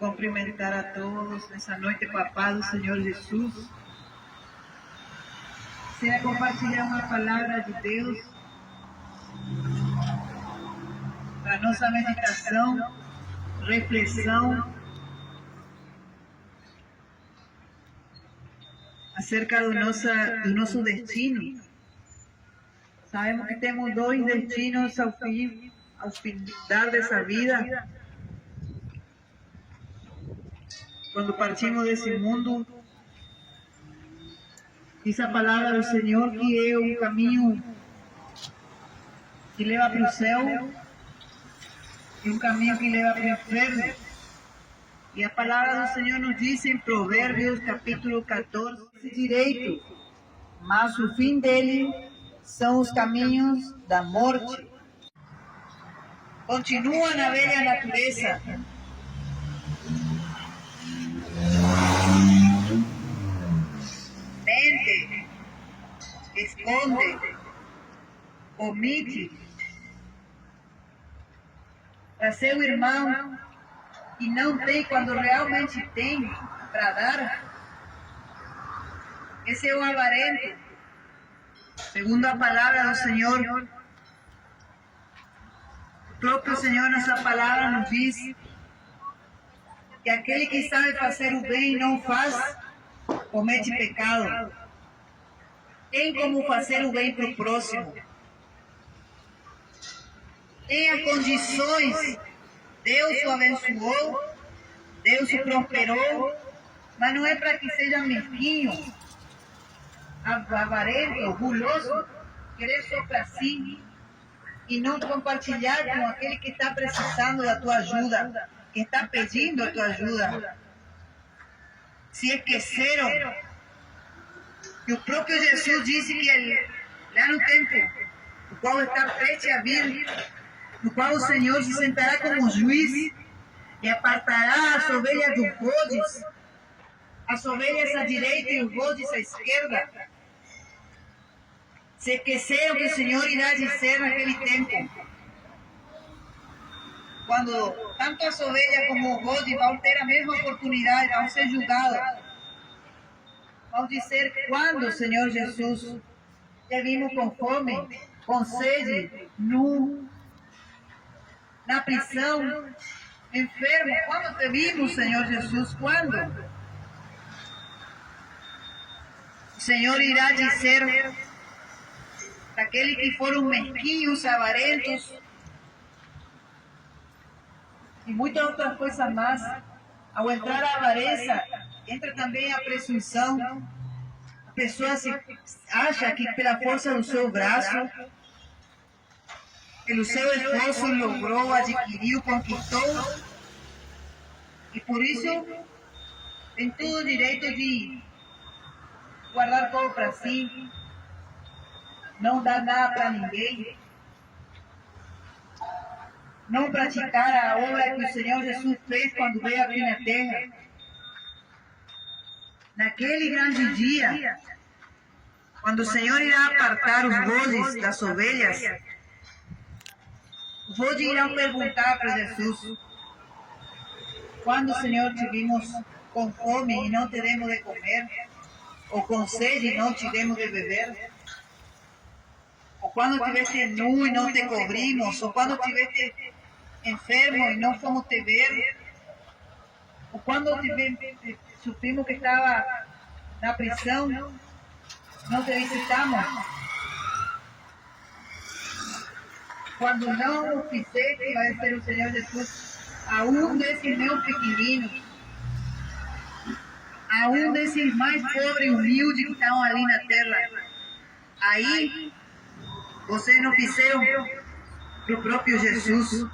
cumprimentar a todos nessa noite com a paz do Senhor Jesus. Será compartilhar uma palavra de Deus para nossa meditação, reflexão acerca do nosso destino. Sabemos que temos dois destinos ao final dessa vida. Quando partimos desse mundo, diz a palavra do Senhor que é um caminho que leva para o céu e um caminho que leva para o inferno. E a palavra do Senhor nos diz em Provérbios capítulo 14, direito, mas o fim dele são os caminhos da morte. Continua na velha natureza. Mente, esconde, omite para seu irmão e não tem quando realmente tem para dar. Esse é o avarento. Segundo a palavra do Senhor, o próprio Senhor nessa palavra nos diz que aquele que sabe fazer o bem e não faz, comete pecado. Tem como fazer o bem para o próximo. Tem as condições. Deus o abençoou, Deus o prosperou, mas não é para que seja mesquinho, avarento, guloso, querer só para si e não compartilhar com aquele que está precisando da tua ajuda, que está pedindo a tua ajuda. Se esqueceram que o próprio Jesus disse que lá no templo, o qual está prestes a vir, no qual o Senhor se sentará como juiz e apartará as ovelhas dos bodes, as ovelhas à direita e os bodes à esquerda. Se esqueceram que o Senhor irá dizer naquele tempo, quando tanto as ovelhas como os bodes vão ter a mesma oportunidade, vão ser julgados. Vão dizer, quando, Senhor Jesus, te vimos com fome, com sede, nu, na prisão, enfermo? Quando te vimos, Senhor Jesus? Quando? O Senhor irá dizer daqueles que foram mesquinhos, avarentos e muitas outras coisas mais. Ao entrar a avareza, entra também a presunção. A pessoa acha que pela força do seu braço, pelo seu esforço, logrou, adquiriu, conquistou, e por isso tem todo o direito de guardar tudo para si, não dar nada para ninguém, não praticar a obra que o Senhor Jesus fez quando veio aqui na terra. Naquele grande dia, quando o Senhor irá apartar os bodes das ovelhas, os bodes irão perguntar para Jesus, quando, Senhor, te vimos com fome e não te demos de comer, ou com sede e não te demos de beber, ou quando estiveste nu e não te cobrimos, ou quando estiveste enfermo e não fomos te ver, ou quando supimos que estava na prisão, não te visitamos. Quando não o fizeste, vai ser o Senhor Jesus, a um desses meus pequeninos, a um desses mais pobres e humildes que estão ali na terra. Aí, vocês não fizeram para o próprio Jesus.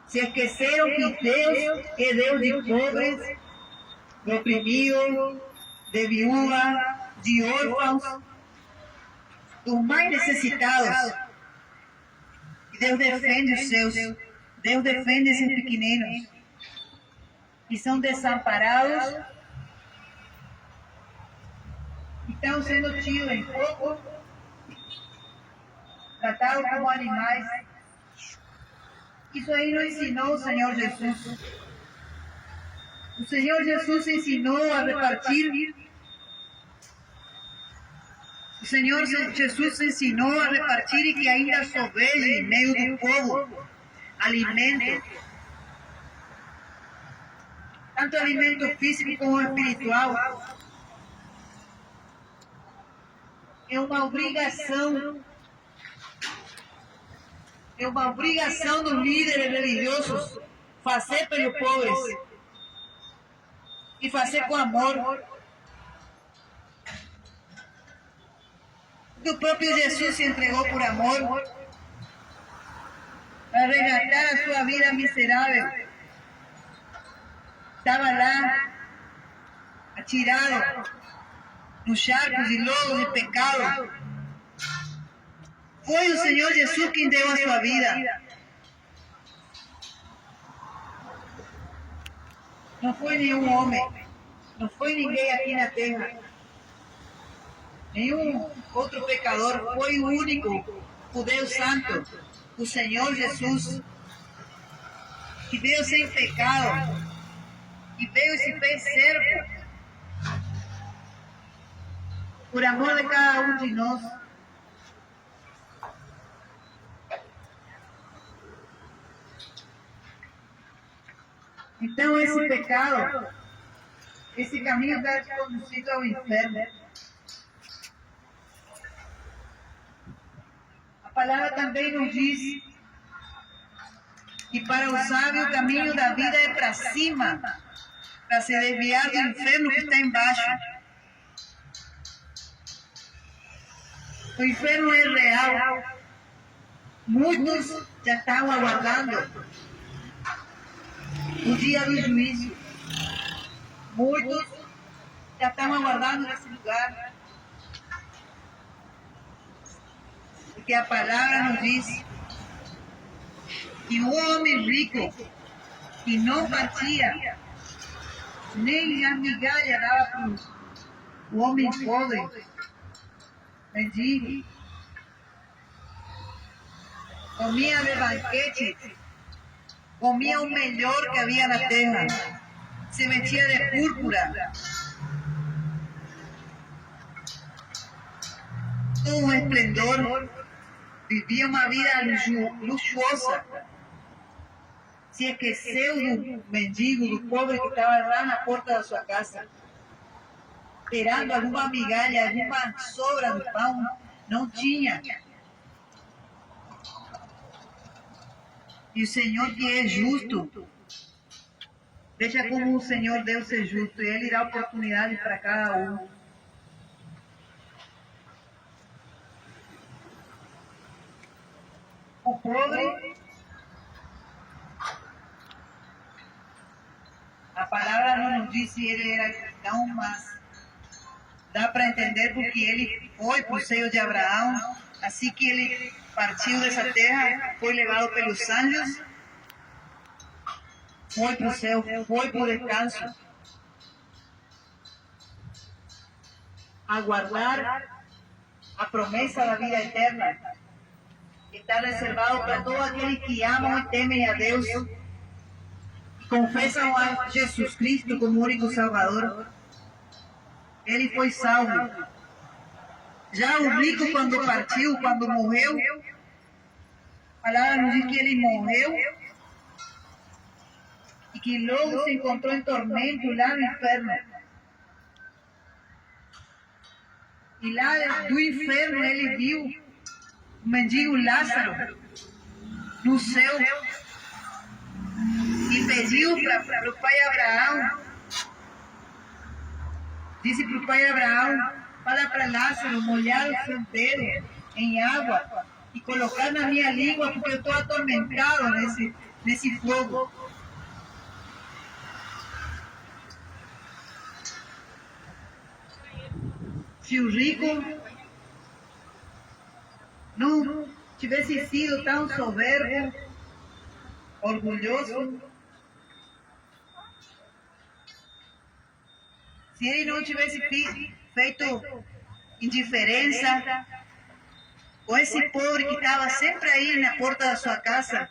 Se esqueceram que Deus é Deus de pobres, de oprimidos, de viúvas, de órfãos, dos mais necessitados. E Deus defende os seus. Deus defende esses pequeninos que são desamparados, que estão sendo tidos em pouco, tratados como animais. Isso aí não ensinou o Senhor Jesus. O Senhor Jesus ensinou a repartir. O Senhor Jesus ensinou a repartir e que ainda sobreve em meio do povo alimento, tanto alimento físico como espiritual. É uma obrigação dos líderes religiosos fazer pelos pobres e fazer com amor. O próprio Jesus se entregou por amor para resgatar a sua vida miserável. Estava lá, atirado nos charcos e logos de pecado. Foi o Senhor Jesus quem deu a sua vida. Não foi nenhum homem, não foi ninguém aqui na terra, nenhum outro pecador, foi o único, o Deus Santo, o Senhor Jesus, que veio sem pecado, que veio e se fez servo, por amor de cada um de nós. Então esse pecado, esse caminho está conduzido ao inferno. A palavra também nos diz que para o sábio o caminho da vida é para cima, para se desviar do inferno que está embaixo. O inferno é real. Muitos já estão aguardando o dia do juízo. Muitos já estão aguardando nesse lugar. Porque a palavra nos diz que o homem rico que não partia, nem a migalha dava para o homem pobre, mendigo, comia de banquete, comia o melhor que havia na terra, se vestia de púrpura, todo um esplendor, vivia uma vida luxuosa. Se esqueceu do mendigo, do pobre que estava lá na porta da sua casa, esperando alguma migalha, alguma sobra do pão, não tinha. E o Senhor que é justo, veja como o Senhor Deus é justo, e Ele dá oportunidade para cada um. O pobre, a palavra não nos diz se ele era cristão, mas dá para entender porque ele foi para o seio de Abraão, assim que ele partiu dessa terra, foi levado pelos anjos, foi para o céu, foi para o descanso. Aguardar a promessa da vida eterna, que está reservado para todos aqueles que amam e temem a Deus, confessam a Jesus Cristo como único Salvador. Ele foi salvo. Já o rico, quando partiu, quando morreu, a palavra nos diz que ele morreu e que logo se encontrou em tormento lá no inferno. E lá do inferno ele viu o mendigo Lázaro no céu e pediu para o pai Abraão, disse para o pai Abraão, fala para Lázaro molhar o seu dedo em água e colocar na minha língua, porque eu estou atormentado nesse fogo. Se o rico não tivesse sido tão soberbo, orgulhoso, se ele não tivesse feito indiferença com esse pobre que estava sempre aí na porta da sua casa,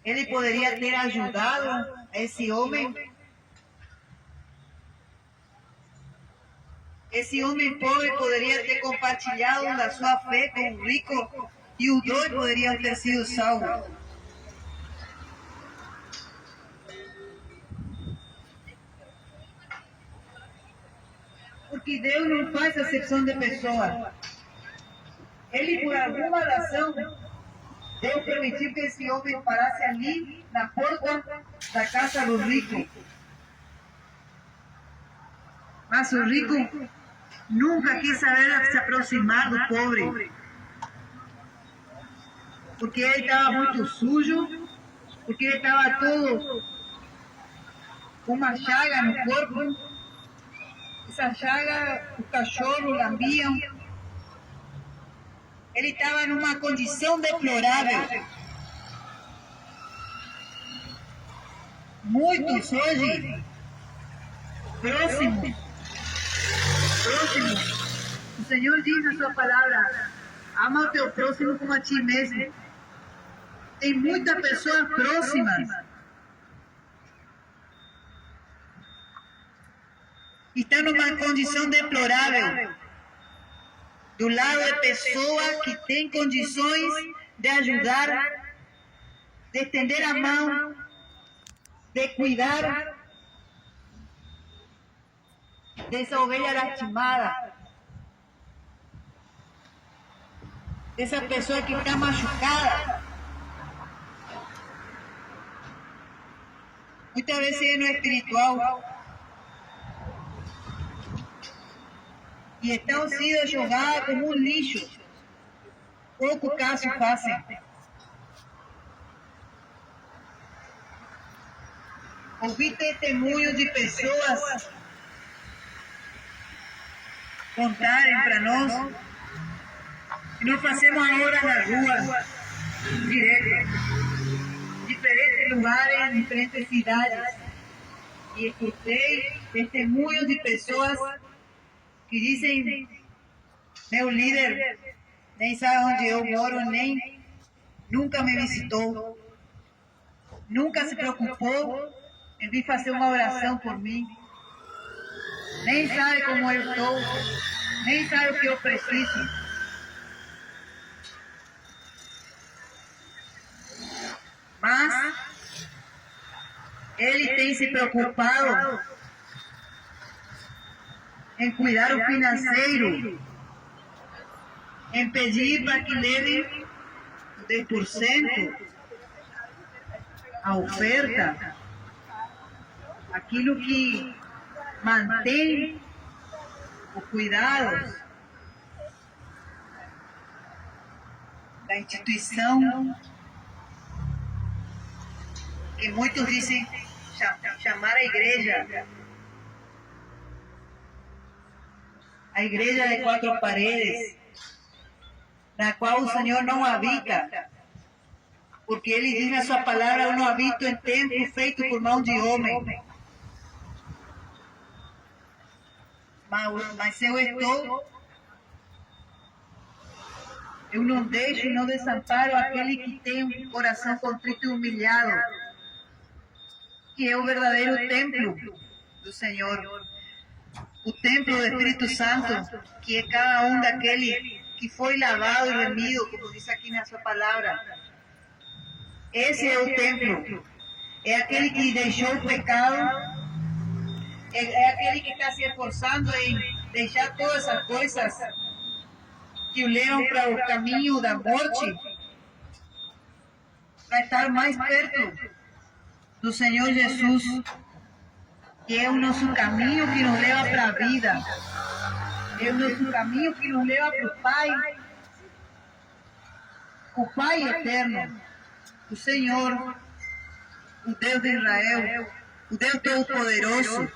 Ele poderia ter ajudado a esse homem. Esse homem pobre poderia ter compartilhado da sua fé com o rico e os dois poderiam ter sido salvos. Porque Deus não faz acepção de pessoas. Ele, por alguma razão, Deus permitiu que esse homem parasse ali na porta da casa do rico. Mas o rico nunca quis saber se aproximar do pobre. Porque ele estava muito sujo, porque ele estava todo com uma chaga no corpo. Essa chaga, os cachorros lambiam. Ele estava numa condição deplorável. Muitos hoje, próximos. O Senhor diz na sua palavra: ama o teu próximo como a ti mesmo. Tem muitas pessoas próximas. Estão numa condição deplorável. Do lado de pessoas que têm condições de ajudar, de estender a mão, de cuidar dessa ovelha lastimada, dessa pessoa que está machucada. Muitas vezes é no espiritual. E estão sendo jogadas como um lixo. Pouco caso fazem. Ouvi testemunhos de pessoas contarem para nós que nós fazemos a hora na rua, direto, diferentes lugares, diferentes cidades. E escutei testemunhos de pessoas que dizem: meu líder nem sabe onde eu moro, nem nunca me visitou, nunca se preocupou em vir fazer uma oração por mim, nem sabe como eu estou, nem sabe o que eu preciso. Mas ele tem se preocupado em cuidar o financeiro, em pedir para que leve 10% a oferta, aquilo que mantém o cuidado da instituição, que muitos dizem chamar a igreja de 4 paredes, na qual o Senhor não habita, porque Ele diz na sua palavra: eu não habito em templo feito por mão de homem, mas eu não deixo e não desamparo aquele que tem um coração contrito e humilhado, que é o verdadeiro templo do Senhor. O templo do Espírito Santo, que é cada um daquele que foi lavado e remido, como diz aqui na sua palavra. Esse é o templo. É aquele que deixou o pecado, é aquele que está se esforçando em deixar todas as coisas que o levam para o caminho da morte, para estar mais perto do Senhor Jesus, que é o nosso caminho que nos leva para a vida, é o nosso caminho que nos leva para o Pai eterno, o Senhor, o Deus de Israel, o Deus Todo-Poderoso.